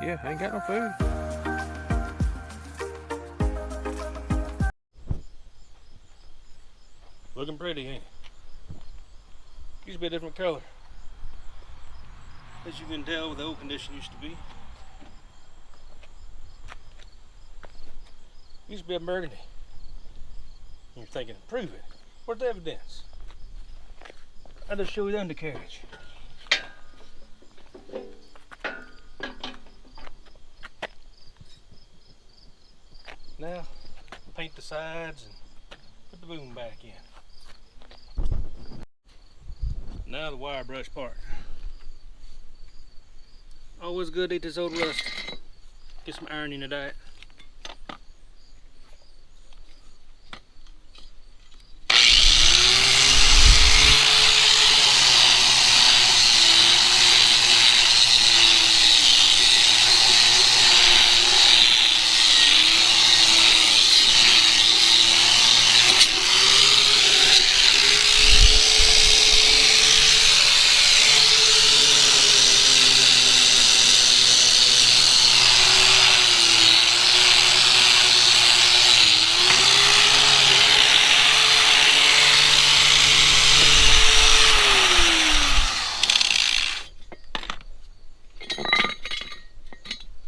Yeah, I ain't got no food. Looking pretty, ain't it? Used to be a different color. As you can tell where the old condition used to be. Used to be a burgundy. You're thinking, prove it. Where's the evidence? I'll just show you the undercarriage. Now, paint the sides and put the boom back in. Now the wire brush part. Always good to eat this old rust. Get some iron in the diet.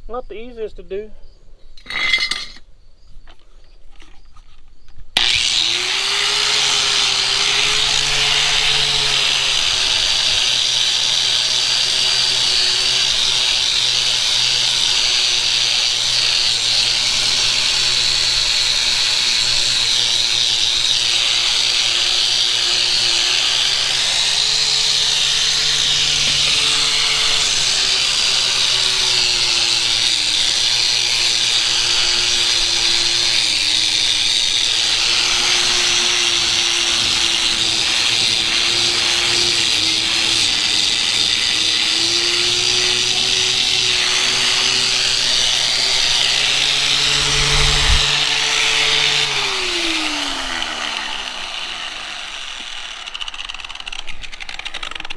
Not the easiest to do.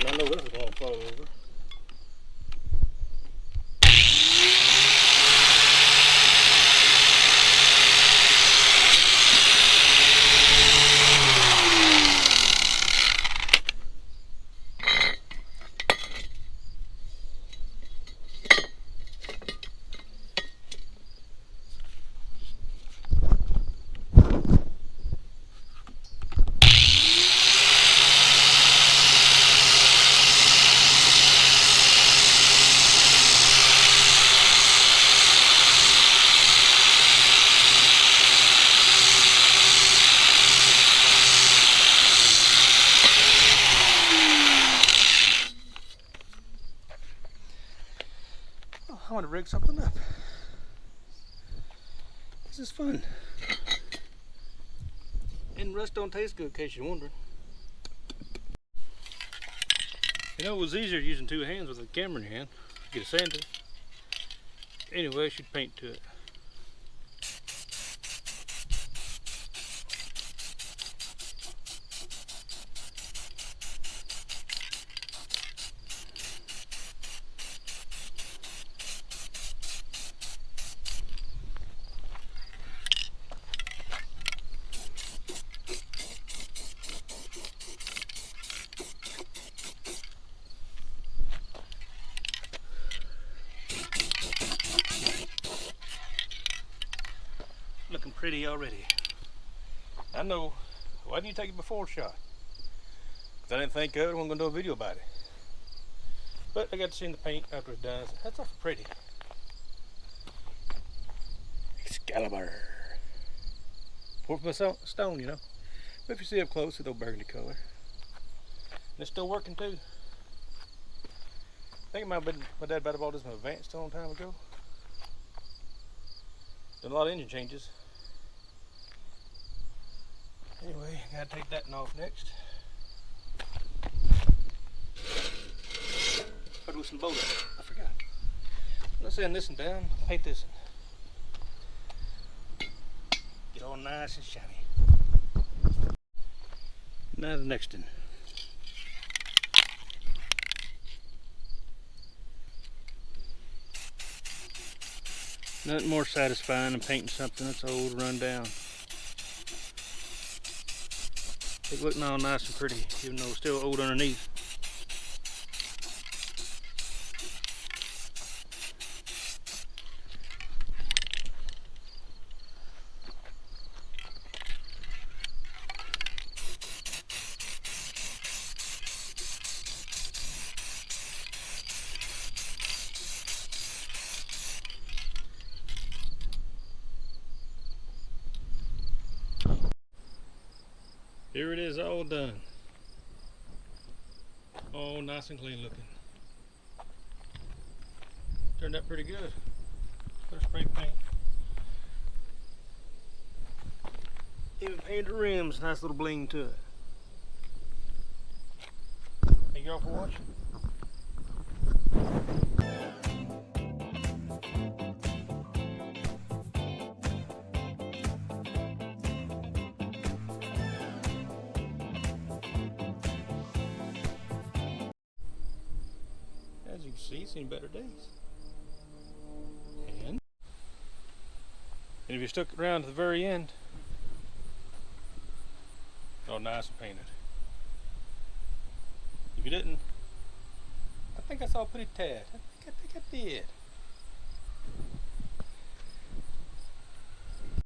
I know this is going to fall over. I want to rig something up. This is fun. And rust don't taste good, in case you're wondering. You know, it was easier using two hands with a camera in your hand. Get a sander. Anyway, I should paint to it. Looking pretty already. I know. Why didn't you take it before shot? Because I didn't think of it. I wasn't going to do a video about it. But I got to see the paint after it's done. That's awful pretty. Excalibur. Pour from a stone, you know. But if you see up close, it's a burgundy color. And it's still working too. I think it might have been my dad bought this in advance a long time ago. Done a lot of engine changes. Anyway, I gotta take that off next. Put it with some bolts. I forgot. Let's sand this one down, paint this one. Get all nice and shiny. Now the next one. Nothing more satisfying than painting something that's old and run down. It's looking all nice and pretty, even though it's still old underneath. Here it is, all done. All nice and clean looking. Turned out pretty good. Put a spray paint. Even painted the rims, nice little bling to it. Thank y'all for watching. As you can see, seen better days. And if you stuck around to the very end, all nice and painted. If you didn't, I think I saw a pretty tad. I think I did.